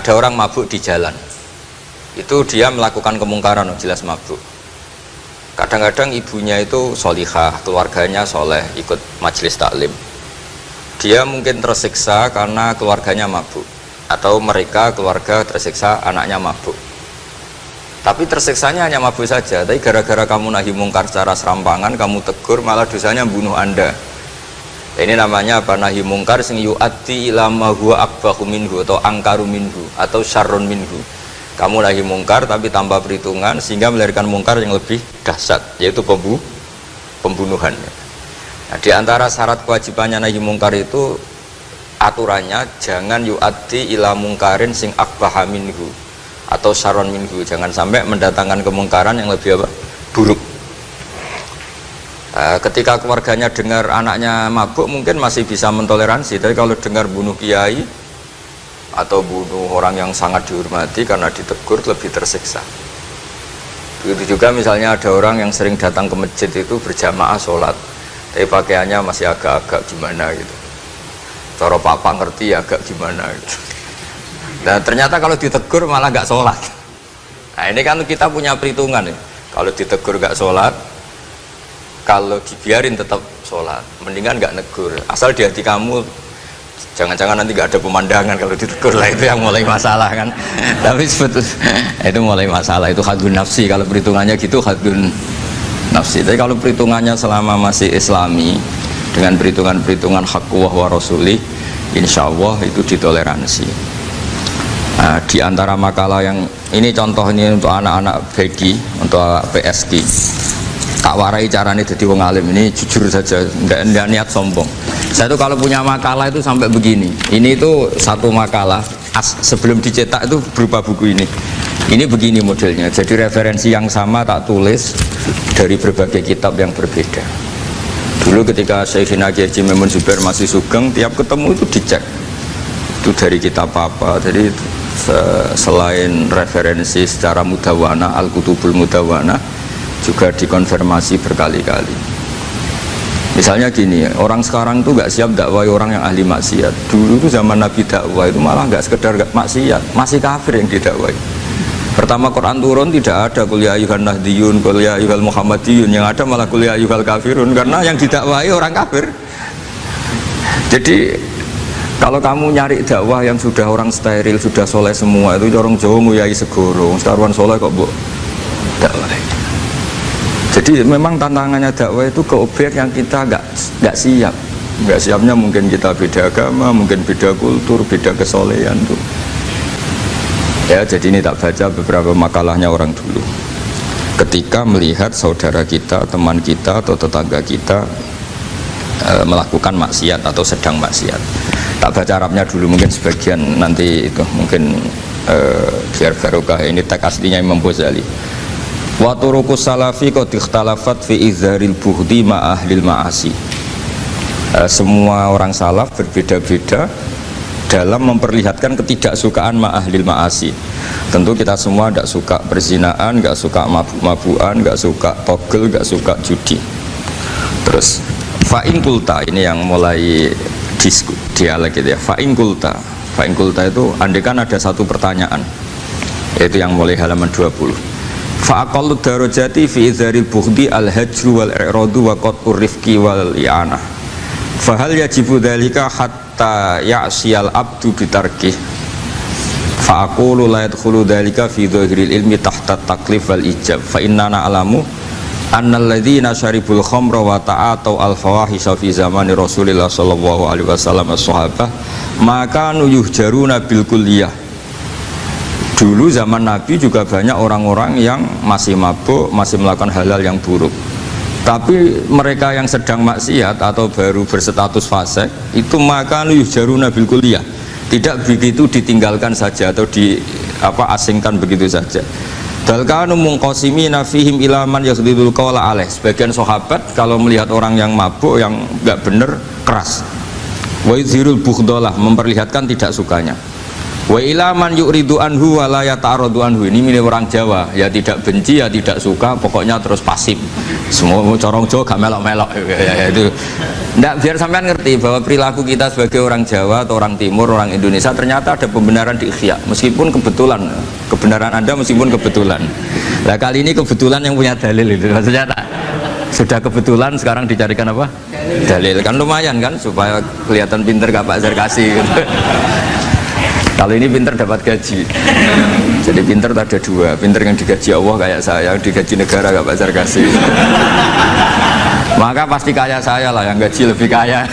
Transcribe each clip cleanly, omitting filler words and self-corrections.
ada orang mabuk di jalan, itu dia melakukan kemungkaran, jelas mabuk. Kadang-kadang ibunya itu solihah, keluarganya soleh, ikut majelis taklim. Dia mungkin tersiksa karena keluarganya mabuk, atau mereka keluarga tersiksa anaknya mabuk. Tapi tersiksanya hanya mabuk saja. Tapi gara-gara kamu nahi mungkar secara serampangan, kamu tegur, malah dosanya bunuh Anda. Ini namanya apa? Nahi mungkar sing yu'addi ila ma huwa akbahu minhu, atau angkaru minhu, atau syarrun minhu. Kamu nahi mungkar tapi tanpa perhitungan sehingga melahirkan mungkar yang lebih dahsyat, yaitu pembunuhan. Nah, di antara syarat kewajibannya nahi mungkar itu aturannya jangan yu'addi ila mungkarin sing akbaha minhu atau syarrun minhu, jangan sampai mendatangkan kemungkaran yang lebih apa? Buruk. Ketika keluarganya dengar anaknya mabuk mungkin masih bisa mentoleransi, tapi kalau dengar bunuh kiai atau bunuh orang yang sangat dihormati karena ditegur, lebih tersiksa. Begitu juga misalnya ada orang yang sering datang ke masjid itu berjamaah sholat, tapi pakaiannya masih agak-agak gimana gitu, cara papa ngerti agak gimana gitu. Dan ternyata kalau ditegur malah gak sholat. Nah ini kan kita punya perhitungan ya, kalau ditegur gak sholat, kalau dibiarin tetap sholat, mendingan gak negur. Asal di hati kamu jangan-jangan nanti gak ada pemandangan kalau ditegur, lah itu yang mulai masalah kan. Tapi sebetulnya itu mulai masalah, itu hadun nafsi. Kalau perhitungannya gitu hadun nafsi. Tapi kalau perhitungannya selama masih islami dengan perhitungan-perhitungan haqqullah wa rasulih, insya Allah itu ditoleransi. Nah, di antara makalah yang ini contoh ini untuk anak-anak BG, untuk PSG, tak warai caranya jadi wong alim ini, jujur saja, enggak niat sombong. Saya tuh kalau punya makalah itu sampai begini. Ini itu satu makalah sebelum dicetak itu berupa buku ini. Ini begini modelnya. Jadi referensi yang sama tak tulis dari berbagai kitab yang berbeda. Dulu ketika Syekhina Kiai Haji Maimun Zubair masih sugeng, tiap ketemu itu dicek. Itu dari kitab apa. Jadi selain referensi secara mudawana, Al-Kutubul Mudawana, juga dikonfirmasi berkali-kali. Misalnya gini, orang sekarang tuh gak siap dakwai orang yang ahli maksiat. Dulu tuh zaman Nabi dakwah itu malah gak sekedar maksiat, masih kafir yang didakwai. Pertama Quran turun tidak ada qul ya ayyuhan nahdiyun, qul ya ayyuhal muhammadiyun, yang ada malah qul ya ayyuhal kafirun, karena yang didakwai orang kafir. Jadi kalau kamu nyari dakwah yang sudah orang steril, sudah soleh semua, itu orang Jawa nguyai segoro, sekarang soleh kok bu dakwah. Jadi memang tantangannya dakwah itu ke objek yang kita nggak siap. Nggak siapnya mungkin kita beda agama, mungkin beda kultur, beda kesolehan tuh. Ya, jadi ini tak baca beberapa makalahnya orang dulu. Ketika melihat saudara kita, teman kita atau tetangga kita melakukan maksiat atau sedang maksiat. Tak baca Arabnya dulu, mungkin sebagian nanti itu mungkin biar barokah. Ini teks aslinya Imam Ghazali. Wa turuqus salafi qad ikhtalafat fi izharil bughdi ma ahlil ma'asi. Semua orang salaf berbeda-beda dalam memperlihatkan ketidaksukaan ma ahlil ma'asi. Tentu kita semua tidak suka perzinaan, tidak suka mabuk-mabukan, tidak suka togel, tidak suka judi. Terus fa'in kulta, ini yang mulai dialek gitu ya. Fa'in kulta itu andaikan ada satu pertanyaan, yaitu yang mulai halaman 20. Fa'aqallu darajati fi izharil bughdi al-hajru wal i'radu wa qat'ur rifqi wal i'anah. Fahal yajibu dzalika hatta ya'siyal abdu bitarkih. Fa'aqulu la yadkhulu dzalika fi dhahiril ilmi tahta taklif wal ijab. Fa inna na'lamu annal ladzina syaribul khamra wa ta'atau al-fawahisha fi zamani Rasulillah sallallahu alaihi wasallam as-sahabah maka yuhjaruna bil kulliyah. Dulu zaman Nabi juga banyak orang-orang yang masih mabuk, masih melakukan hal-hal yang buruk. Tapi mereka yang sedang maksiat atau baru berstatus fasik itu maka yuhjaruna bil kulliyah. Tidak begitu ditinggalkan saja atau asingkan begitu saja. Dalkanu munqasimina fihim ila man yakhdhul qawla alaih. Sebagian sahabat kalau melihat orang yang mabuk yang enggak benar keras. Wa yuzhirul bughdalah, memperlihatkan tidak sukanya. Wa ilaman yu'ridu anhu wa la yata'aradu anhu. Ini milik orang Jawa, ya tidak benci ya tidak suka, pokoknya terus pasif. Semua corong Jawa gak melok-melok ya, itu. Nggak, biar sampean ngerti bahwa perilaku kita sebagai orang Jawa atau orang Timur, orang Indonesia ternyata ada pembenaran di ikhya, meskipun kebetulan. Kebenaran Anda meskipun kebetulan. Nah, kali ini kebetulan yang punya dalil itu maksudnya tak? Sudah kebetulan sekarang dicarikan apa? Dalil. Kan lumayan kan supaya kelihatan pinter gak Pak Zarkasi gitu. Kalau ini pinter dapat gaji. Jadi pinter ada dua, pinter yang digaji Allah kayak saya, yang digaji negara gak Pak Zarkasi. Maka pasti kaya saya lah, yang gaji lebih kaya.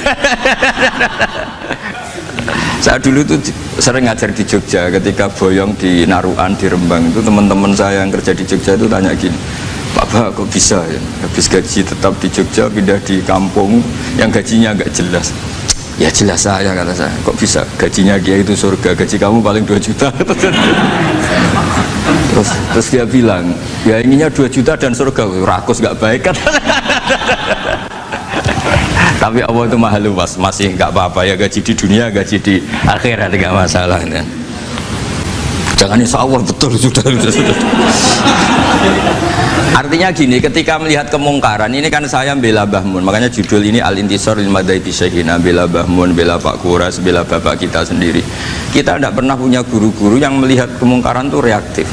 Saya dulu tuh sering ngajar di Jogja, ketika boyong di Naruan, di Rembang itu teman-teman saya yang kerja di Jogja itu tanya gini, Pak kok bisa ya, habis gaji tetap di Jogja pindah di kampung yang gajinya agak jelas. Ya jelas saya, kata saya, kok bisa, gajinya Kiai itu surga, gaji kamu paling 2 juta. terus dia bilang, ya ininya 2 juta dan surga. Rakus gak baik kan. Tapi Allah itu maha luas, masih gak apa-apa ya, gaji di dunia, gaji di akhirat gak masalah kan? Jangan insya Allah betul sudah. Artinya gini, ketika melihat kemungkaran, ini kan saya bela Mbah Mun, makanya judul ini Al-Intisar lil Madhabi Syekhina, bela Mbah Mun, bela Pak Kuras, bela bapak kita sendiri. Kita tidak pernah punya guru-guru yang melihat kemungkaran itu reaktif.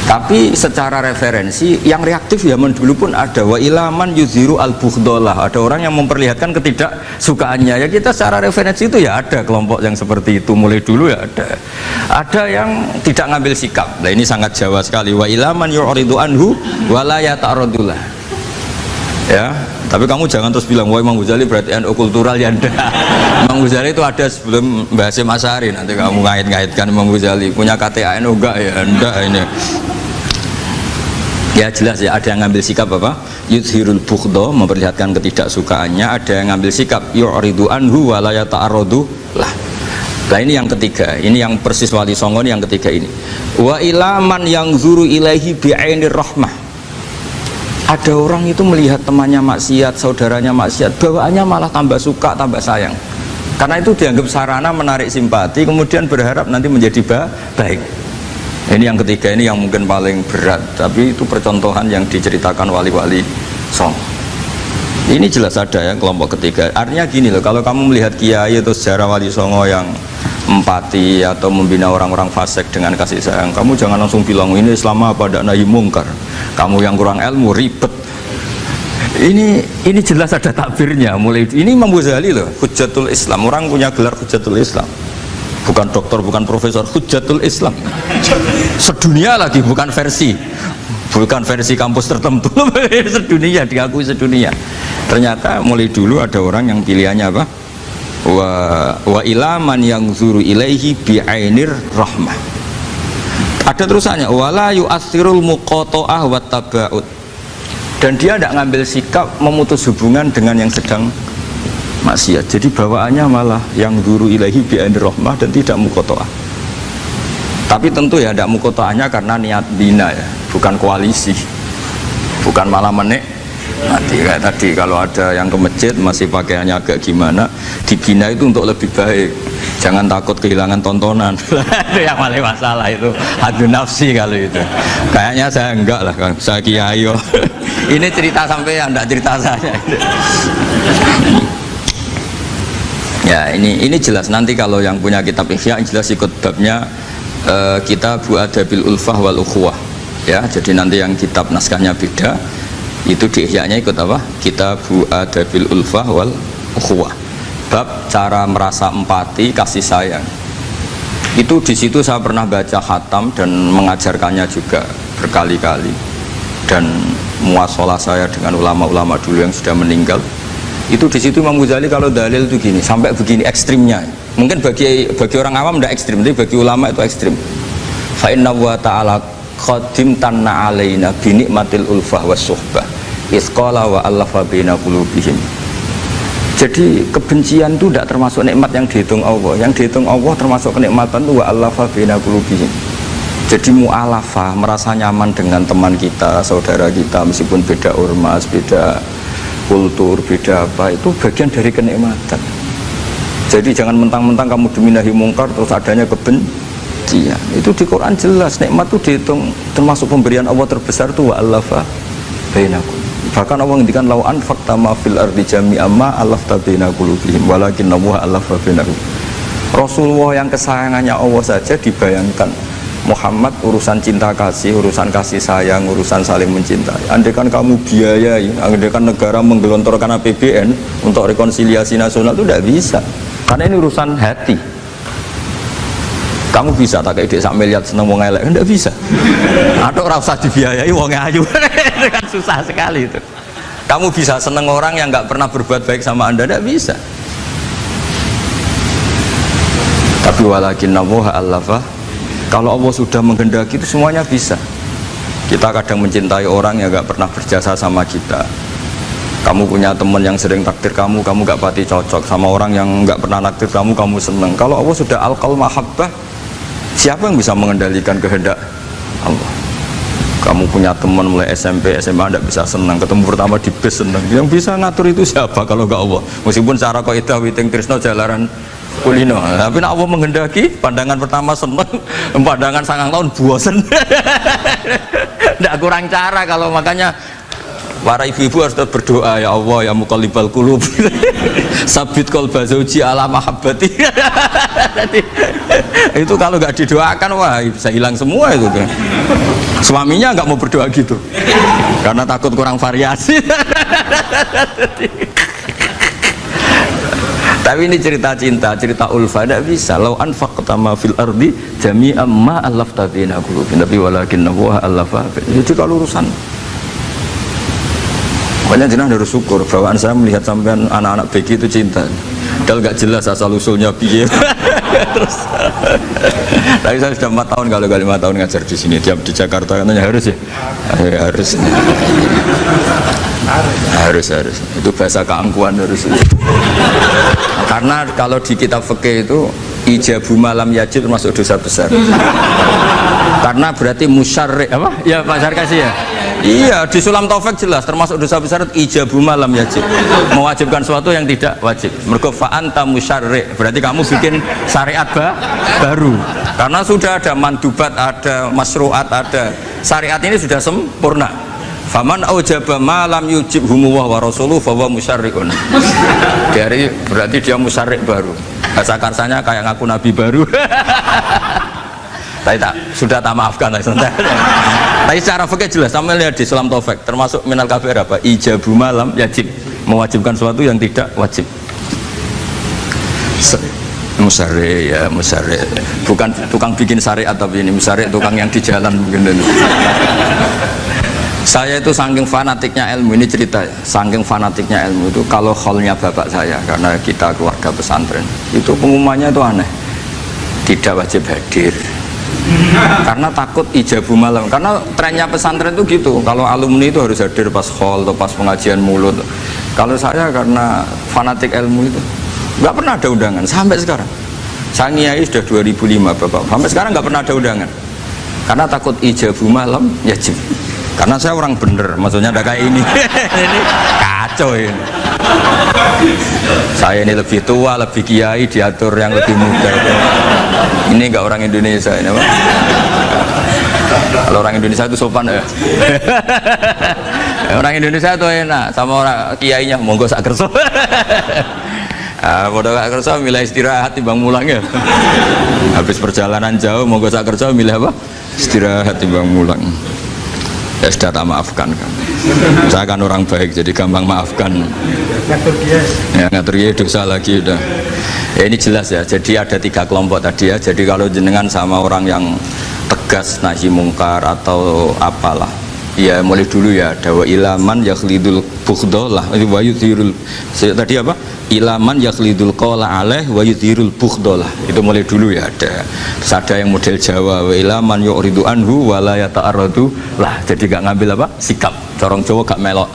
Tapi secara referensi yang reaktif zaman dulu pun ada. Wa ilaman yuziru al-bughdalah, ada orang yang memperlihatkan ketidaksukaannya. Ya kita secara referensi itu ya ada kelompok yang seperti itu, mulai dulu ya ada. Ada yang tidak ngambil sikap. Nah ini sangat Jawa sekali. Wa ilaman yu'ridu anhu wa la yata'aradullah. Ya, tapi kamu jangan terus bilang wah Imam Ghazali berarti NU kultural ya enggak. Imam Ghazali itu ada sebelum Mbah Hasyim Asy'ari, nanti kamu ngait-ngaitkan Imam Ghazali punya KTA NU enggak ya enggak ini. Ya jelas ya, ada yang ngambil sikap apa? Yudhirul bughda, memperlihatkan ketidaksukaannya. Ada yang ngambil sikap yu'ridu anhu wa la yata'aradu lah. Nah ini yang ketiga, ini yang persis Wali Songo yang ketiga ini. Wa ilaman yang zuru ilaihi bi'ainir rahmah. Ada orang itu melihat temannya maksiat, saudaranya maksiat, bawaannya malah tambah suka, tambah sayang. Karena itu dianggap sarana menarik simpati, kemudian berharap nanti menjadi baik. Ini yang ketiga, ini yang mungkin paling berat, tapi itu percontohan yang diceritakan wali-wali Songo. Ini jelas ada ya kelompok ketiga. Artinya gini loh, kalau kamu melihat kiai atau sejarah Wali Songo yang empati atau membina orang-orang fasik dengan kasih sayang, kamu jangan langsung bilang ini Islam apa ada nahi mungkar. Kamu yang kurang ilmu ribet. Ini jelas ada takbirnya. Mulai ini Imam Ghazali loh, Hujjatul Islam. Orang punya gelar Hujjatul Islam. Bukan doktor, bukan profesor, Hujjatul Islam. Sedunia lagi, bukan versi kampus tertentu. Sedunia, diakui sedunia. Ternyata mulai dulu ada orang yang pilihannya apa? Wa ilaman yang zuru ilaihi bi'ainir rahmah. Ada terusannya, wala yu'athirul muqata'ah wa taba'ud. Dan dia tidak ngambil sikap memutus hubungan dengan yang sedang maksiat. Jadi bawaannya malah yang zuru ilaihi bi'ainir rahmah dan tidak muqata'ah. Tapi tentu ya tidak muqata'ahnya karena niat bina ya, bukan koalisi, bukan malah nanti kayak tadi kalau ada yang ke masjid masih pakaiannya agak gimana, dibina itu untuk lebih baik, jangan takut kehilangan tontonan. Itu yang paling masalah, itu hadu nafsi kalau itu. Kayaknya saya enggak lah Kang, saya kiai. Ini cerita sampai enggak cerita saya. Ya ini jelas nanti kalau yang punya kitab Ihya jelas ikut babnya Kitabu Adabil Ulfah wal Ukhuwah ya. Jadi nanti yang kitab naskahnya beda itu di Ihya-nya ikut apa? Kitabu Adabil Ulfah wal Ukhuwah, bab cara merasa empati, kasih sayang. Itu di situ saya pernah baca khatam dan mengajarkannya juga berkali-kali, dan muasalah saya dengan ulama-ulama dulu yang sudah meninggal. Itu di situ Imam Ghazali kalau dalil itu gini, sampai begini ekstrimnya. Mungkin bagi orang awam tidak ekstrim, tapi bagi ulama itu ekstrim. Fa inna wa ta'ala qadim tanna alaina bi nikmatil ulfah was suhbah isqala wa allafa baina qulubihim. Jadi kebencian itu tidak termasuk nikmat yang dihitung Allah. Yang dihitung Allah termasuk kenikmatan itu wa allafa baina qulubihim. Jadi mu'alafah, merasa nyaman dengan teman kita, saudara kita, meskipun beda ormas, beda kultur, beda apa, itu bagian dari kenikmatan. Jadi jangan mentang-mentang kamu demi nahi mungkar terus adanya kebencian. Itu di Quran jelas, nikmat itu dihitung termasuk pemberian Allah terbesar itu wa'alafa bainakum. Bahkan Allah ngendikan lau anfaqta ma fil ardi jami'an ma alafta baina qulubihim walakin Allah alafa bainahum. Rasulullah yang kesayangannya Allah saja dibayangkan Muhammad urusan cinta kasih, urusan kasih sayang, urusan saling mencintai. Andaikan kamu biayai, andaikan negara menggelontorkan APBN untuk rekonsiliasi nasional itu tidak bisa. Karena ini urusan hati. Kamu bisa tak kayak sak miliar seneng wong elek? Enggak bisa. Atau ora usah dibiayai wong ayu. Itu kan susah sekali itu. Kamu bisa seneng orang yang nggak pernah berbuat baik sama Anda? Enggak bisa. Tapi walakin Allah allafa. Kalau Allah sudah menghendaki itu semuanya bisa. Kita kadang mencintai orang yang nggak pernah berjasa sama kita. Kamu punya teman yang sering takdir kamu gak pati cocok sama orang yang nggak pernah takdir kamu seneng. Kalau Allah sudah alqal mahabbah, siapa yang bisa mengendalikan kehendak Allah? Kamu punya teman mulai SMP, SMA nggak bisa senang, ketemu pertama di bis senang. Yang bisa ngatur itu siapa kalau nggak Allah? Meskipun cara kaidah witing tresno jalaran kulino, tapi Allah menghendaki pandangan pertama senang, pandangan 9 tahun bosen. Nggak kurang cara kalau makanya para ibu-ibu harus berdoa, ya Allah ya muqallibal qulub sabit qalba zauji ala mahabbati. Itu kalau nggak didoakan wah bisa hilang semua itu kan. Suaminya nggak mau berdoa gitu karena takut kurang variasi. Tapi ini cerita cinta, cerita ulfa tidak bisa. Lau anfaqta ma fil ardi jami'an ma alafta baina qulubihim tapi walakinna huwa alafa. Jadi kalau urusan banyak jenah harus syukur. Bawaan saya melihat sampean anak-anak BG itu cinta. Padahal gak jelas asal usulnya piye. Terus, tapi saya sudah 4 tahun kalau 5 tahun ngajar di sini. Tiap di Jakarta katanya harus ya. Harus. Harus. Itu bahasa keangkuhan harus. Karena kalau di kitab fikih itu ijabu malam yajib termasuk dosa besar. Karena berarti musyarri apa? Ya Pak Sarkasi ya. Iya, di Sulam Taufik jelas termasuk dosa besar ijabu malam yajib, mewajibkan sesuatu yang tidak wajib. Mergo fa anta musyarri, berarti kamu bikin syariat baru. Karena sudah ada mandubat, ada masruat, ada syariat ini sudah sempurna. Faman aujaba malam yujib humuwah wa rasuluh fa huwa musyarriun. Dari berarti dia musyarri baru. Bahasa karsanya kayak ngaku nabi baru. Sudah tak maafkan tapi secara fikih jelas sama lihat di Sulam Taufik termasuk minal kabair apa ijabu malam yajib, mewajibkan sesuatu yang tidak wajib. Musari ya musari, bukan tukang bikin syariat tapi ini musari tukang yang di jalan mungkin. Saya itu saking fanatiknya ilmu, ini cerita ya, saking fanatiknya ilmu itu kalau hallnya bapak saya, karena kita keluarga pesantren itu pengumumannya itu aneh, tidak wajib hadir karena takut ijabu malam. Karena trennya pesantren itu gitu, kalau alumni itu harus hadir pas hall atau pas pengajian mulut. Kalau saya karena fanatik ilmu itu nggak pernah ada undangan sampai sekarang. Saya ngiyai sudah 2005 bapak, sampai sekarang nggak pernah ada undangan karena takut ijabu malam yajib. Karena saya orang bener, maksudnya ada kayak ini. Ini kacau ini. Saya ini lebih tua, lebih kiai, diatur yang lebih muda. Ini enggak orang Indonesia ini, Pak. Kalau orang Indonesia itu sopan ya. Orang Indonesia itu enak, sama orang kiainya monggo sak kerso. Bodoh sak kerso milih istirahat timbang mulang ya. Habis perjalanan jauh monggo sak kerso milih apa? Istirahat timbang mulang. Ya sudah tak maafkan kan. Saya kan orang baik jadi gampang maafkan. Ngatur dia dosa lagi udah. Ya ini jelas ya. Jadi ada 3 kelompok tadi ya. Jadi kalau jenengan sama orang yang tegas nahi mungkar atau apalah, ya mulai dulu ya. Dawa ilaman yakhlidul bughdolah wa yudhirul. Tadi apa? Ilaman yakhlidul qala alaih wa yudhirul bughdolah. Itu mulai dulu ya ada. Terus ada yang model Jawa wa ilaman yu'ridu anhu wa la yata'arradu lah. Jadi gak ngambil apa? Sikap. Corong Jawa gak melok.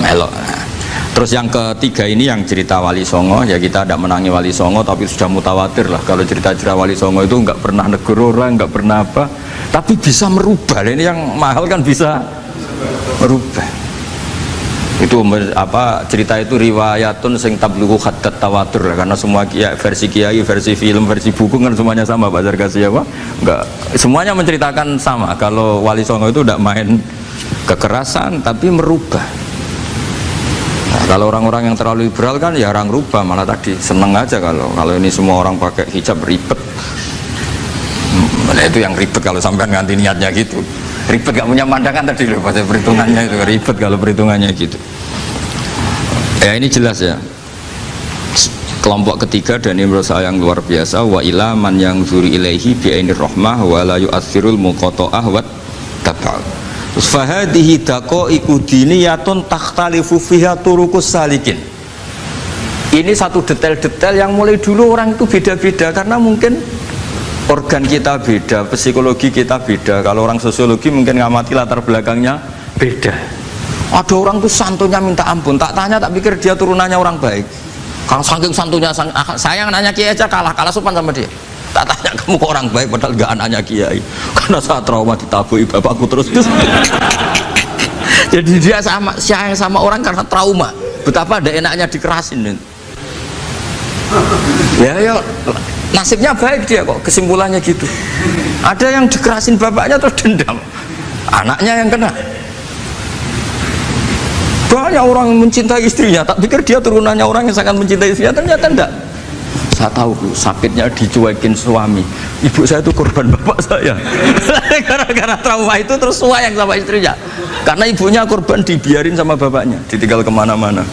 Nah. Terus yang ketiga ini yang cerita Wali Songo, ya kita tidak menangi Wali Songo tapi sudah mutawatir lah kalau cerita-cerita Wali Songo itu nggak pernah negur orang, nggak pernah apa, tapi bisa merubah. Ini yang mahal kan bisa merubah. Itu apa cerita itu riwayatun sing tablughu haddat tawatur, karena semua versi kiai, versi film, versi buku kan semuanya sama Pak Zarkasi apa? Enggak, semuanya menceritakan sama. Kalau Wali Songo itu tidak main kekerasan tapi merubah. Nah, kalau orang-orang yang terlalu liberal kan ya orang rubah, malah tadi seneng aja kalau ini semua orang pakai hijab ribet. Nah, itu yang ribet kalau sampai nganti niatnya gitu. Ribet gak punya pandangan tadi loh pada perhitungannya itu, ribet kalau perhitungannya gitu. Ya ini jelas ya. Kelompok ketiga dan ini menurut saya yang luar biasa, wa ila man yang zuri ilaihi bi'ainir rahmah wa la yu'athirul muqata'ah wa tab'al. Terus fahadihi daqaiqu diniyatun takhtalifu fiha turuqus salikin. Ini satu detail-detail yang mulai dulu orang itu beda-beda karena mungkin organ kita beda, psikologi kita beda. Kalau orang sosiologi mungkin ngamati latar belakangnya beda. Ada orang tuh santunya minta ampun, tak tanya tak pikir dia turunannya orang baik. Kalau saking santunya saya nanya kiai aja kalah sopan sama dia. Tak tanya kamu kok orang baik padahal gak anaknya kiai. Karena saat trauma ditabui bapakku terus. Jadi dia sayang sama orang karena trauma. Betapa ada enaknya dikerasin. Ya nasibnya baik dia kok, kesimpulannya gitu. Ada yang dikerasin bapaknya terus dendam, anaknya yang kena. Banyak orang yang mencintai istrinya, tak pikir dia turunannya orang yang sangat mencintai istrinya, ternyata enggak. Saya tahu Bu, sakitnya dicuekin suami. Ibu saya itu korban bapak saya. Gara-gara trauma itu terus sayang sama istrinya. Karena ibunya korban dibiarin sama bapaknya, ditinggal kemana-mana.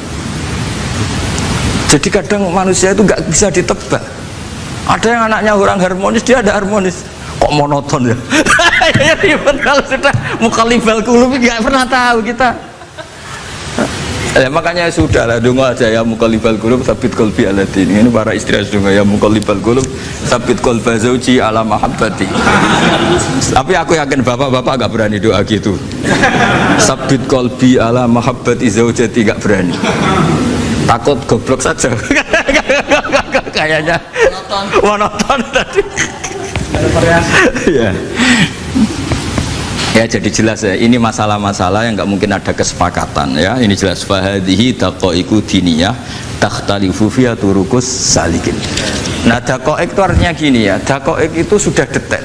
Jadi kadang manusia itu nggak bisa ditebak. Ada yang anaknya orang harmonis, dia ada harmonis. Kok monoton ya? Kalau sudah mukallibal qulub nggak pernah tahu kita. Ya, makanya sudah lah, donga aja ya mukallibal qulub tsabit qalbi ala din. Ini para istri donga ya mukallibal qulub tsabit qalba zauji ala mahabbati. Tapi aku yakin bapak-bapak gak berani doa gitu. Tsabit qalbi ala mahabbati zaujati gak berani. Takut goblok saja. Kayaknya monoton tadi. Ya. Ya jadi jelas ya, ini masalah-masalah yang nggak mungkin ada kesepakatan ya. Ini jelas fahadihi daqaiqu diniyah takhtalifu fiha turuqus salikin. Nah daqaiq itu artinya gini ya, daqaiq itu sudah detail.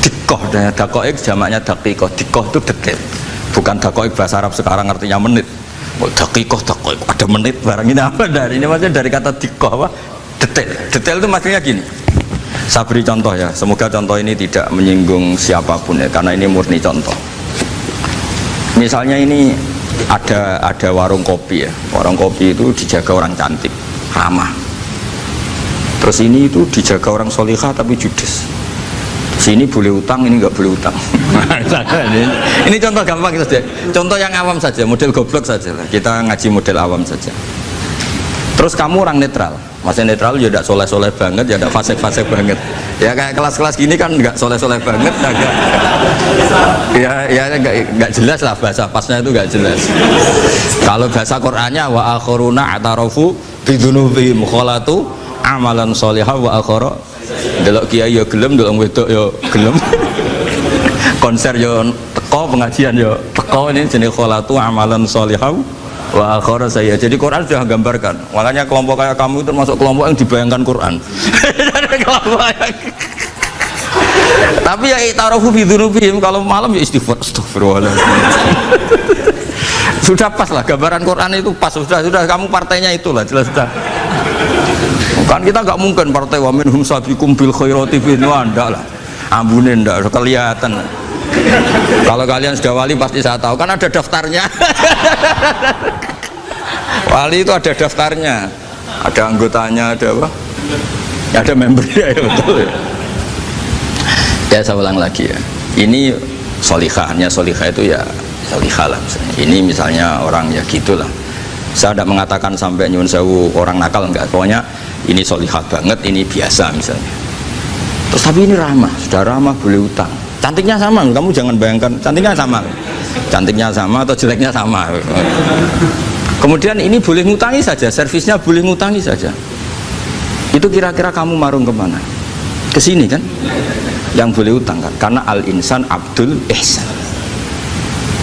Dikoh dan daqaiq jamaknya daqiqah. Dikoh itu detail. Bukan daqaiq bahasa Arab sekarang artinya menit. Oh, daqiqah ada menit barang ini apa dari ini maksudnya dari kata dikoh apa? Detail. Detail itu maksudnya gini. Saya beri contoh ya, semoga contoh ini tidak menyinggung siapapun ya, karena ini murni contoh. Misalnya ini ada warung kopi ya, warung kopi itu dijaga orang cantik, ramah. Terus ini itu dijaga orang solihah tapi judes. Sini boleh utang, ini nggak boleh utang. Ini contoh gampang saja, contoh yang awam saja, model goblok saja lah. Kita ngaji model awam saja. Terus kamu orang netral, maksudnya netral ya tidak soleh-soleh banget, ya tidak fasik-fasik banget. Ya kayak kelas-kelas gini kan nggak soleh-soleh banget, agak ya nggak jelas lah bahasa pasnya itu nggak jelas. Kalau bahasa Qur'annya wa akhiruna atarafu bidunubihim kholatu amalan solihah wa akhara. Delok kiai ya gelem, delok wedok ya gelem. Konser ya teko, pengajian ya teko, ini jenis kholatu amalan solihah wa akhara saya. Jadi Quran sudah gambarkan. Makanya kelompok kayak kamu itu termasuk kelompok yang dibayangkan Quran. Tapi ya itarafu fi dzunubihim, kalau malam ya istighfar, astagfirullahaladzim. Sudah pas lah gambaran Quran itu pas, sudah kamu partainya itulah jelas sudah. Kan kita nggak mungkin partai wa minhum sabiqum bil khairati fi ndak lah. Ambune ndak kelihatan. Kalau kalian sudah wali pasti saya tahu, kan ada daftarnya. Wali itu ada daftarnya, ada anggotanya, ada apa? Ada membernya ya, betul ya. Ya saya ulang lagi ya. Ini solihahnya, solihah itu ya solihah lah misalnya. Ini misalnya orang ya gitulah. Saya tidak mengatakan sampai nyun sewu orang nakal, enggak. Pokoknya ini solihah banget, ini biasa misalnya. Terus tapi ini ramah, sudah ramah boleh utang. Cantiknya sama, kamu jangan bayangkan cantiknya sama, cantiknya sama atau jeleknya sama. Kemudian ini boleh ngutangi saja, servisnya boleh ngutangi saja. Itu kira-kira kamu marung kemana? Ke sini kan? Yang boleh utang kan? Karena al insan abdul ihsan.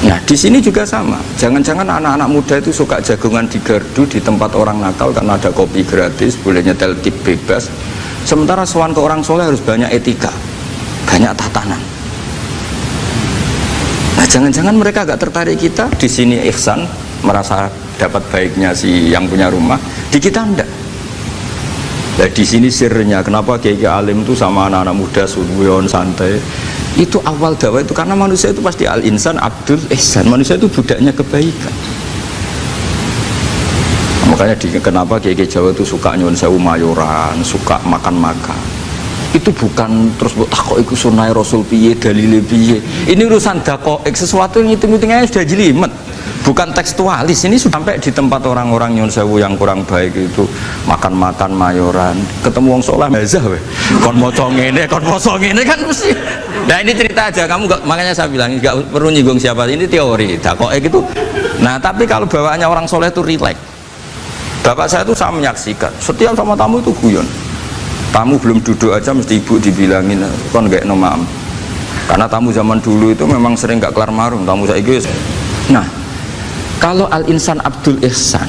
Nah di sini juga sama, jangan-jangan anak-anak muda itu suka jagongan di gardu di tempat orang nakal karena ada kopi gratis, boleh nyetel tip bebas. Sementara sowan ke orang soleh harus banyak etika, banyak tatanan. Nah jangan-jangan mereka agak tertarik kita, di sini ihsan, merasa dapat baiknya si yang punya rumah, di kita enggak. Nah di sini sirnya kenapa kiai alim itu sama anak-anak muda suwon santai. Itu awal dakwah itu karena manusia itu pasti al-insan abdul ihsan, manusia itu budaknya kebaikan. Makanya kenapa kiai Jawa itu suka nyuwun sewu mayoran, suka makan-makan. Itu bukan terus buat takok iku sunai rasul piye dalile piye. Ini urusan dakoik, sesuatu yang hitung-hitungannya sudah jelimet. Bukan tekstualis, ini sudah sampai di tempat orang-orang nyuwun sewu yang kurang baik itu makan-makan mayoran, ketemu wong saleh mazah weh. Kon maca ngene, kon maca ngene kan mesti. Nah ini cerita aja, kamu gak, makanya saya bilang enggak perlu nyinggung siapa, ini teori dakoik itu. Nah tapi kalau bawaannya orang soleh itu rileks. Bapak saya itu saya menyaksikan, setiap sama tamu itu guyon. Tamu belum duduk aja mesti ibu dibilangin kon gak nomam. Karena tamu zaman dulu itu memang sering gak kelar marung, tamu saya gitu. Nah kalau al-insan abdul ihsan,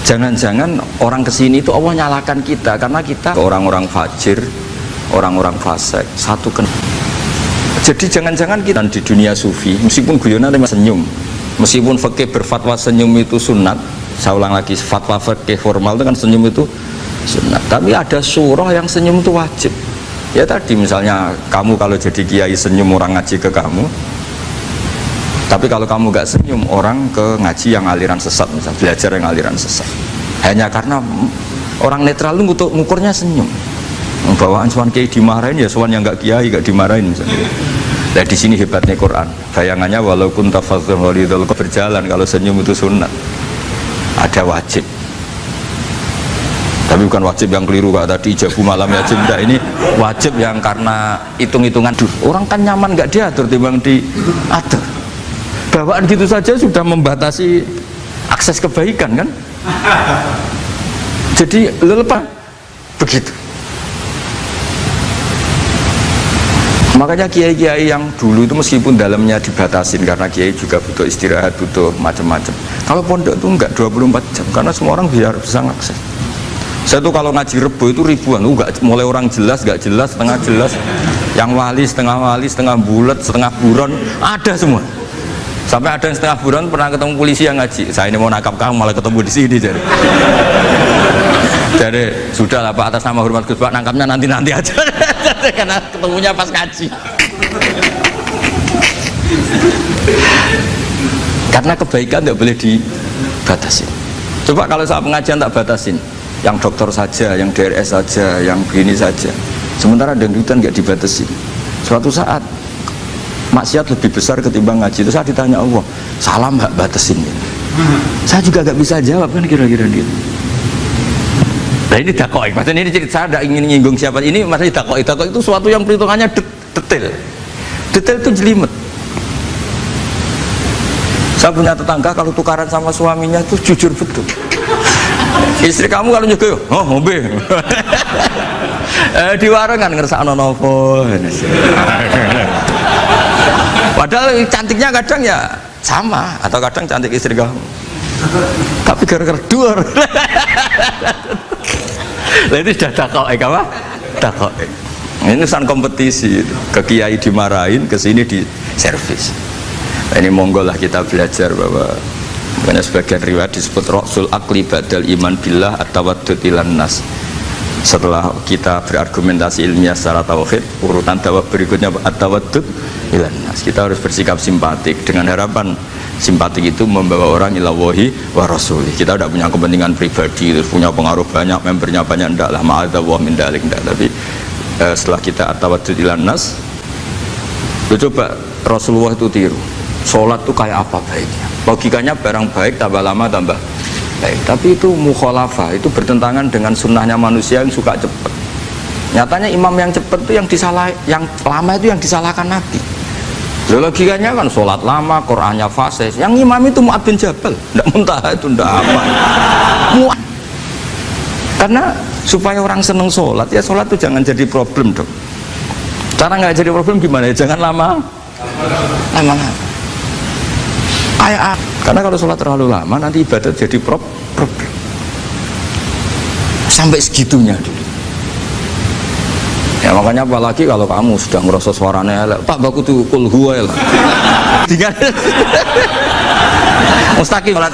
jangan-jangan orang kesini itu Allah nyalakan kita karena kita orang-orang fajir, orang-orang fasik, satu kan. Jadi jangan-jangan kita di dunia sufi, meskipun guyonan ada senyum, meskipun fikih berfatwa senyum itu sunat, saya ulang lagi, fatwa fikih formal itu kan senyum itu sunat, tapi ada surah yang senyum itu wajib. Ya tadi misalnya kamu kalau jadi kiai senyum orang ngaji ke kamu, tapi kalau kamu gak senyum orang ke ngaji yang aliran sesat, misalnya belajar yang aliran sesat, hanya karena orang netral itu ngukurnya senyum. Bawaan sowan kiai dimarahin ya sowan yang gak kiai gak dimarahin misalnya. Nah di sini hebatnya Quran, bayangannya walaupun tafadzul walidul berjalan, kalau senyum itu sunat, ada wajib. Tapi bukan wajib yang keliru kak tadi ijabu malam wajib, enggak, ini wajib yang karena hitung-hitungan orang kan nyaman gak diatur timbang diatur. Bawaan gitu saja sudah membatasi akses kebaikan kan. Jadi lepas begitu. Makanya kiai-kiai yang dulu itu meskipun dalamnya dibatasin karena kiai juga butuh istirahat, butuh macam-macam. Kalau pondok itu enggak 24 jam karena semua orang biar bisa ngakses. Saya tuh kalau ngaji Rebo itu ribuan, enggak mulai orang jelas, enggak jelas, setengah jelas, yang wali, setengah bulat, setengah buron, ada semua. Sampai ada yang setengah buron pernah ketemu polisi yang ngaji. Saya ini mau nangkap kamu malah ketemu di sini jadi. Jadi sudah lah Pak, atas nama hormat Gus Pak, nangkapnya nanti aja. Karena ketemunya pas ngaji. Karena kebaikan tidak boleh dibatasi. Coba kalau saat pengajian tak batasin, yang dokter saja, yang DRS saja, yang begini saja. Sementara dangdutan nggak dibatasi. Suatu saat maksiat lebih besar ketimbang ngaji. Itu saya ditanya Allah, salam nggak batasin? Saya juga nggak bisa jawab kan kira-kira gitu. Nah ini dakoik, maksudnya ini cerita, saya tidak ingin nyinggung siapa ini, maksudnya dakoik itu suatu yang perhitungannya detail itu jelimet. Saya punya tetangga kalau tukaran sama suaminya itu jujur betul. Istri kamu kalau nyuguh, oh ngombe. Di warung kan ngersakno nopo. Padahal cantiknya kadang ya sama, atau kadang cantik istri kamu. Tapi gara-gara dua. Nah itu sudah dakoik apa? Dakoik. Ini urusan kompetisi, ke kiai dimarahin, ke sini di servis. Nah, ini monggo lah kita belajar bahwa karena sebagian riwayat disebut Rasul Akli Badal Iman Billah At-Tawaddud Ilan Nas. Setelah kita berargumentasi ilmiah secara tauhid, urutan dakwah berikutnya At-Tawaddud Ilan Nas. Kita harus bersikap simpatik dengan harapan simpatik itu membawa orang ilawahi wa rasulih. Kita tidak punya kepentingan pribadi, terus punya pengaruh banyak, membernya banyak, enggak lah, ma'adzallah min dalik, enggak. Tapi setelah kita at-tawaddud ilan nas, coba Rasulullah itu tiru sholat itu kayak apa baiknya. Logikanya barang baik tambah lama tambah baik, tapi itu mukhalafah, itu bertentangan dengan sunnahnya manusia yang suka cepat. Nyatanya imam yang cepat itu yang lama itu yang disalahkan Nabi. Logikanya kan sholat lama, Qurannya fasih. Yang imam itu Mu'ad bin Jabal, tidak muntah itu, tidak apa. Karena supaya orang seneng sholat, ya sholat itu jangan jadi problem dong. Cara nggak jadi problem gimana? Ya, jangan lama. Karena kalau sholat terlalu lama nanti ibadat jadi problem. Sampai segitunya dulu. Ya makanya apalagi kalau kamu sudah ngerasa suaranya elek, tak baku tuh kul huwa lah. Mustaqim sholat.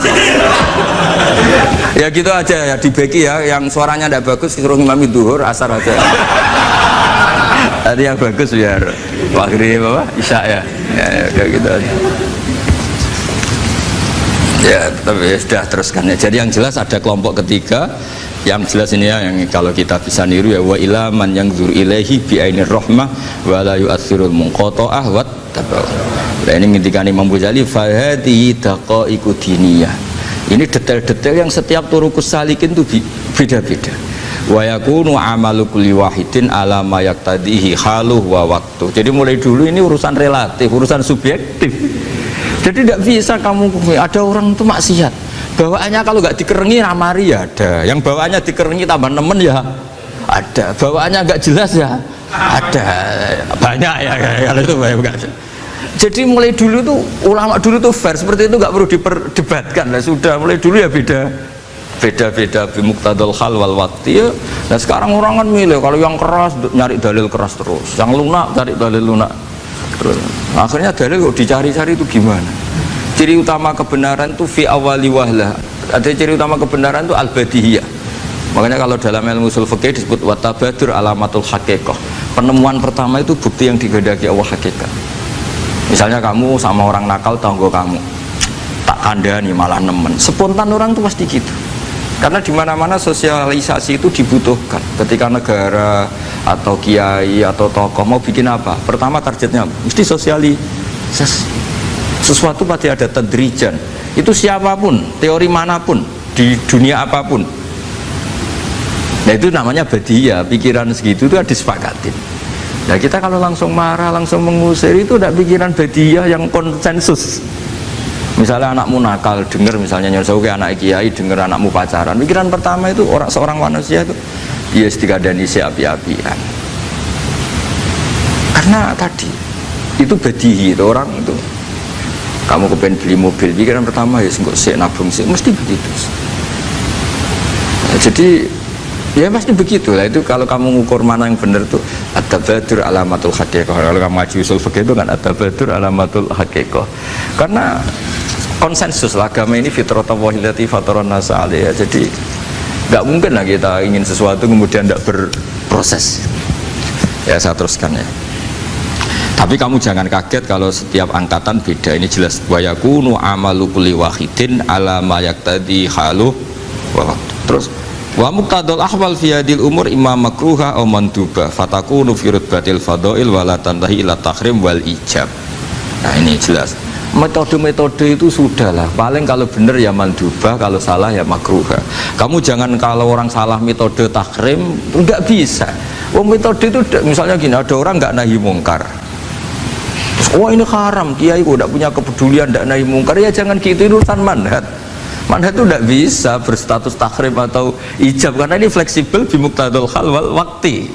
Ya gitu aja ya, dibagi ya, yang suaranya tidak bagus disuruh imami duhur, asar aja. Tadi yang bagus biar maghrib apa isya ya, kayak gitu aja. Ya tapi sudah teruskan ya. Jadi yang jelas ada kelompok ketiga, yang jelas ini ya, yang kalau kita bisa niru ya, wa ila man yang zur ilaihi bi ainir rahmah wa la yu'athirul munqata'ah wa tabau. Nah ini ngintikan Imam Ghazali fa hadhihi daqaiqu diniyah. Ini detail-detail yang setiap turukus salikin itu beda-beda. Wa yakunu amalu kulli wahidin ala ma yaqtadihi haluh wa waqtu. Jadi mulai dulu ini urusan relatif, urusan subjektif. Jadi tidak bisa kamu, ada orang itu maksiat bawaannya kalau nggak dikerengi ramari ya ada, yang bawaannya dikerengi tambah nemen ya ada, bawaannya nggak jelas ya ada, banyak ya kalau itu banyak. Jadi mulai dulu tuh ulama dulu tuh fair seperti itu, nggak perlu diperdebatkan lah, sudah mulai dulu ya beda bimuktadul hal wal waqti ya. Nah sekarang orang kan milih, kalau yang keras nyari dalil keras terus, yang lunak cari dalil lunak terus. Akhirnya dalil kok dicari-cari itu gimana? Ciri utama kebenaran itu fi awali wahlah. Ada ciri utama kebenaran itu al-badihiyah. Makanya kalau dalam ilmu ushul fikih disebut watabadur alamatul haqiqah. Penemuan pertama itu bukti yang digedaki Allah hakikat. Misalnya kamu sama orang nakal tanggo kamu, tak kandani malah nemen. Spontan orang itu pasti gitu. Karena di mana-mana sosialisasi itu dibutuhkan. Ketika negara atau kiai atau tokoh mau bikin apa, pertama targetnya mesti sosialisasi. Sesuatu pasti ada tadrijan. Itu siapapun, teori manapun, di dunia apapun. Nah itu namanya badiyah, pikiran segitu itu disepakatin. Nah kita kalau langsung marah, langsung mengusir, itu udah pikiran badiyah yang konsensus. Misalnya anakmu nakal, dengar misalnya nyuruh anak kiai, dengar anakmu pacaran, pikiran pertama itu seorang manusia itu dia dikadani si api-apian. Karena tadi itu badihi, itu orang itu. Kamu kepengen beli mobil, pikiran pertama ya sengkok sik nabung sik, mesti begitu. Nah, jadi ya pasti begitu lah. Itu kalau kamu ngukur mana yang benar tuh at-tabadur alamatul haqiqah. Kalau kamu ngaji usul fikih itu kan at-tabadur alamatul haqiqah. Karena konsensus lah, agama ini fitratallahi allati fataran nasa 'alaiha. Jadi nggak mungkin lah kita ingin sesuatu kemudian tidak berproses. Ya saya teruskan ya. Tapi kamu jangan kaget kalau setiap angkatan beda. Ini jelas wa yakunu amalu kulli wahidin ala ma yaqtadi haluh wa terus wa muqtadal ahwal fi hadil umur imma makruha aw manduba fatakunu fi rutbatil fadail wa la tantahi ila tahrim wal ijab. Nah ini jelas metode-metode itu sudahlah, paling kalau benar ya mandubah, kalau salah ya makruha. Kamu jangan kalau orang salah metode tahrim enggak bisa. Metode itu misalnya gini, ada orang enggak nahi mungkar, wah ini haram, kiai kok tidak punya kepedulian, tidak nahi mungkar, ya jangan gitu, itu urusan manhat. Manhat itu tidak bisa berstatus tahrim atau ijab, karena ini fleksibel bimuktadul hal wal waqti.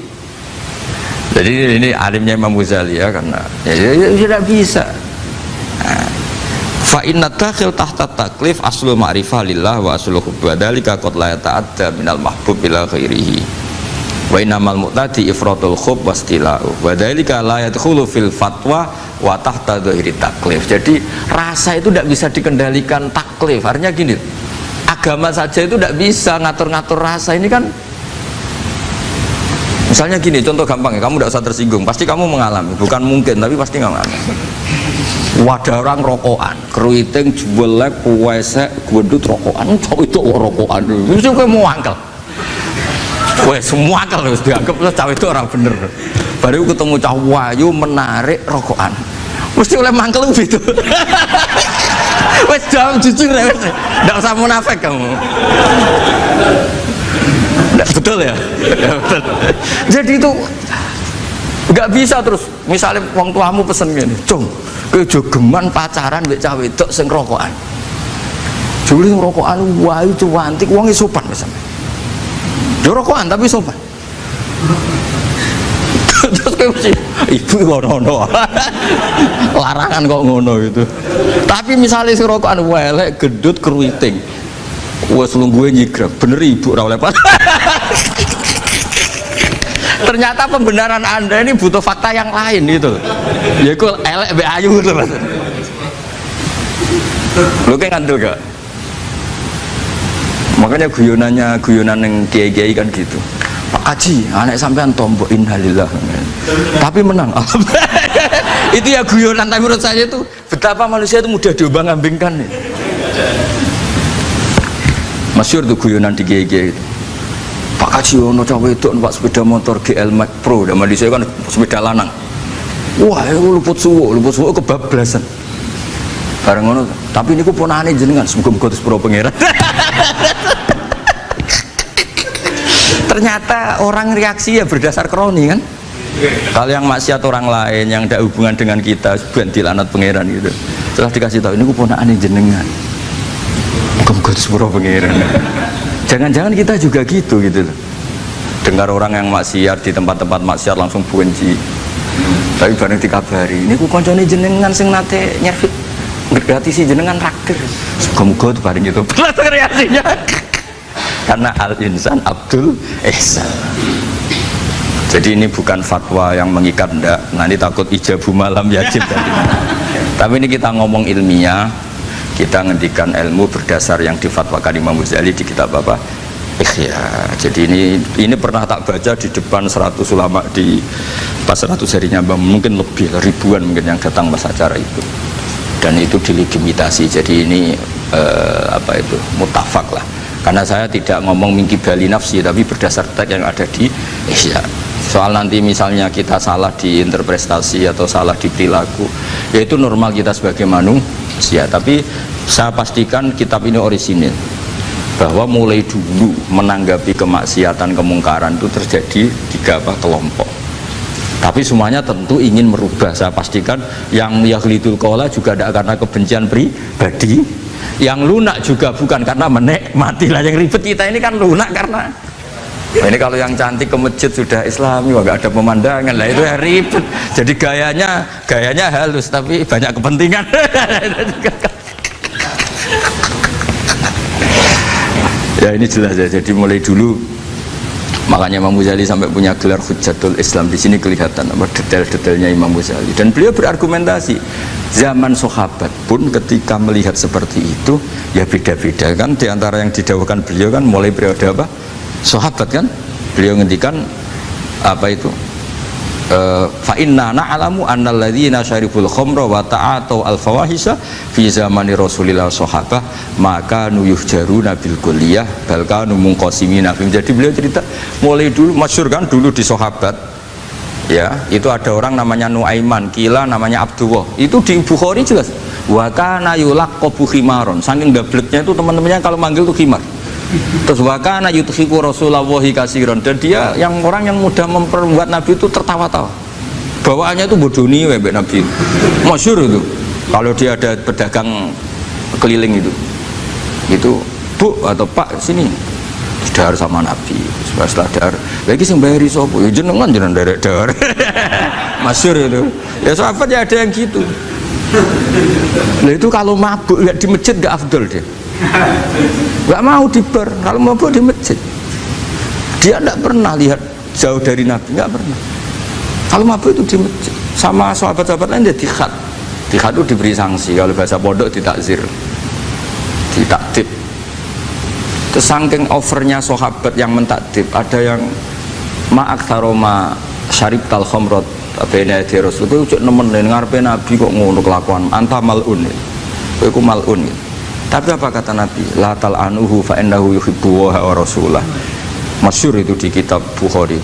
Jadi ini alimnya Imam Ghazali ya, karena ya tidak bisa. Fa inna dakhil tahta taklif aslu ma'rifah lillah wa aslu hubba dzalika qad la yata'adda minal mahbub ila ghairihi. Wa innamal mu'tadi ifratul khub wastila'u wa dzalika la yadkhulu fil fatwa wa tahta dhahiri taklif. Jadi rasa itu tidak bisa dikendalikan taklif. Artinya gini, agama saja itu tidak bisa ngatur-ngatur rasa. Ini kan misalnya gini, contoh gampang ya, kamu tidak usah tersinggung, pasti kamu mengalami, bukan mungkin tapi pasti mengalami. Wadah orang rokokan, keriting, jualek, kuwesek, gendut rokokan, itu rokokan, mesti kamu mau angkel. Wah semua angkel harus dianggap cawe itu orang bener. Baru ketemu cah wayu menarik rokokan, mesti oleh mangkel gitu. Wes jawab jujur ya, tidak usah munafik kamu. Betul ya? Betul. Jadi itu nggak bisa terus. Misalnya wong tuamu pesen gini, cung, kejogeman pacaran mbek cah wedok sing rokokan. Juli rokokan wayu cuantik, wong sopan misalnya. Dia rokokan tapi sopan. Terus kowe mesti ibu ngono. Larangan kok ngono itu. Tapi misalnya si rokokan welek, gedut, keruiting. Wes lungguhe nyigrap, bener ibu ora oleh Pak. Ternyata pembenaran Anda ini butuh fakta yang lain gitu. Ya kok elek mbek ayu gitu Mas. Lu kayak ngandel gak? Makanya guyonan yang kiai-kiai kan gitu. Pak Haji, anak sampean tombok innalillah. Tapi menang. Itu ya guyonan, tapi menurut saya itu betapa manusia itu mudah diombang-ambingkan nih. Masyhur tuh guyonan di kiai-kiai itu. Pak Haji ono cawe itu numpak sepeda motor GL Max Pro, zaman di saya kan sepeda lanang. Wah, itu luput suwo kebablasan. Bareng ngono, tapi niku ponane jenengan muga-muga terus pro pangeran. Ternyata orang reaksi ya berdasar kroni kan. Kalau yang maksiat orang lain yang tidak hubungan dengan kita, ganti lanat pangeran gitu. Setelah dikasih tahu ini ponane jenengan. Muga-muga terus pro pangeran. Jangan-jangan kita juga gitu loh. Dengar orang yang maksiat di tempat-tempat maksiat langsung benci. Tapi bareng dikabari, niku koncone jenengan sing nate nyervit gratis jenengan raktir. Muga-muga tuh bareng itu. Langsung reaksinya. Karena al-insan Abdul Ihsan. Jadi ini bukan fatwa yang mengikat ndak. Nanti takut ijabu malam yajib tadi. Tapi ini kita ngomong ilmiah. Kita ngendikan ilmu berdasar yang difatwakan Imam Ghazali di kitab apa? Ikhya. Jadi ini pernah tak baca di depan 100 ulama di pas 100 harinya mungkin lebih ribuan mungkin yang datang pas acara itu. Dan itu dilegitimasi. Jadi ini mutafak lah. Karena saya tidak ngomong mingki bali nafsi, tapi berdasar teks yang ada di Ihya. Soal nanti misalnya kita salah di interpretasi atau salah di perilaku, yaitu normal kita sebagai manusia. Tapi saya pastikan kitab ini orisinil, bahwa mulai dulu menanggapi kemaksiatan, kemungkaran itu terjadi 3 kelompok. Tapi semuanya tentu ingin merubah. Saya pastikan yang yahlidul qaula juga tidak karena kebencian pribadi. Yang lunak juga bukan karena menikmati lah. Yang ribet kita ini kan lunak karena ini kalau yang cantik ke masjid sudah Islami, wah gak ada pemandangan lah, itu ya ribet. Jadi gayanya halus tapi banyak kepentingan. Ya ini jelas ya. Jadi mulai dulu makanya Imam Ghazali sampai punya gelar Hujjatul Islam. Di sini kelihatan apa detail-detailnya Imam Ghazali. Dan beliau berargumentasi. Zaman sahabat pun ketika melihat seperti itu ya beda-beda kan. Di antara yang didawuhkan beliau kan mulai periode apa? Sahabat kan. Beliau ngendikan apa itu? Fa inna na'lamu annal ladzina syaribul khamra wa ta'atu al fawahisha fi zamani Rasulillah sahabah maka nuyuhjaruna bil kulliyah bal kanu munqasimina. Jadi beliau cerita mulai dulu masyhur kan dulu di sahabat ya, itu ada orang namanya Nuaiman, kila namanya Abdullah. Itu di Bukhari jelas. Wa kana yulaqabu khimaron. Saking gableknya itu teman-temannya kalau manggil tuh khimar. Terus wakana yudhiku Rasulullahi kasiron, dan dia yang orang yang mudah memperbuat Nabi itu tertawa-tawa. Bawaannya itu bodoni webek Nabi. Masyhur itu. Kalau dia ada pedagang keliling itu Bu atau Pak sini dahar sama Nabi. Setelah dahar, lagi sing bayari sapa? Ya jenengan derek dahar. Masyhur itu. Ya sahabat ya ada yang gitu. Nah itu kalau mabuk nggak di masjid nggak afdol dia. Nggak mau di bar, kalau mabuk di masjid. Dia tidak pernah lihat jauh dari Nabi, nggak pernah. Kalau mabuk itu di masjid. Sama sahabat-sahabat lain dia dikhat. Dikhat itu diberi sanksi. Kalau bahasa pondok ditakzir, ditaktib. Terus saking overnya sahabat yang mentakdib, ada yang ma'aktaroma syarib tal khomrot bena di Rasul. Kowe cuk nemen ngarepe Nabi kok ngono kelakuan, anta malun. Kowe ku malun. Tapi apa kata Nabi? La tal'anuhu fa innahu yuhibbu wa rasulah. Masyhur itu di kitab Bukhari.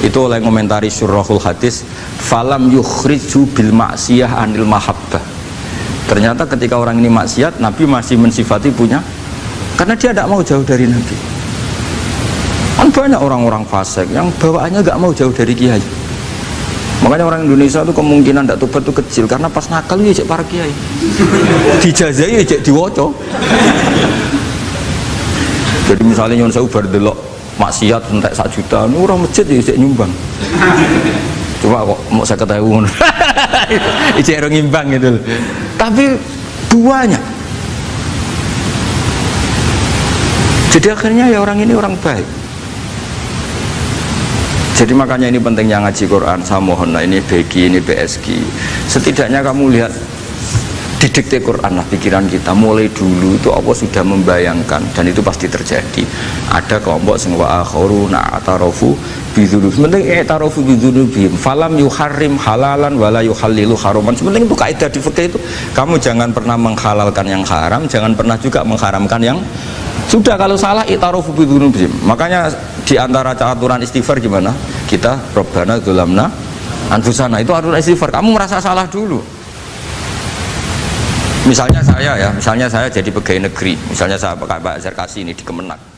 Itu oleh komentari Syurahul Hadis, falam yukhriju bil maksiyah anil mahabbah. Ternyata ketika orang ini maksiat, Nabi masih mensifati punya, karena dia tidak mau jauh dari Nabi. Kan banyak orang-orang fasik yang bawaannya nggak mau jauh dari kiai. Makanya orang Indonesia itu kemungkinan tidak tobat itu kecil, karena pas nakal ya cek para kiai, dijazai ya cek diwoco. Jadi misalnya nyon sewu bar delok maksiat entek 1 juta, orang masjid ya cek nyumbang. Cuma kok mau saya ketahui ijek orang imbang gitu loh. Tapi duanya. Jadi akhirnya ya orang ini orang baik. Jadi makanya ini pentingnya ngaji Quran. Saya mohon lah, ini BG, ini BSG. Setidaknya kamu lihat didikte Quran lah pikiran kita. Mulai dulu itu Allah sudah membayangkan, dan itu pasti terjadi. Ada kelompok sing wa akharuna atarafu bidzunub. Sementing i'tarafu bidzunubihim falam yuharrim halalan wala yuhallilu haraman. Sementing itu kaidah di fikih itu, kamu jangan pernah menghalalkan yang haram, jangan pernah juga mengharamkan yang sudah. Kalau salah i'tarafu bidzunubihim. Makanya di antara aturan istighfar gimana? Kita Rabbana dzulamna anfusana, itu aturan istighfar. Kamu merasa salah dulu. Misalnya saya jadi pegawai negeri, misalnya saya Pak Zarkasi ini di Kemenak.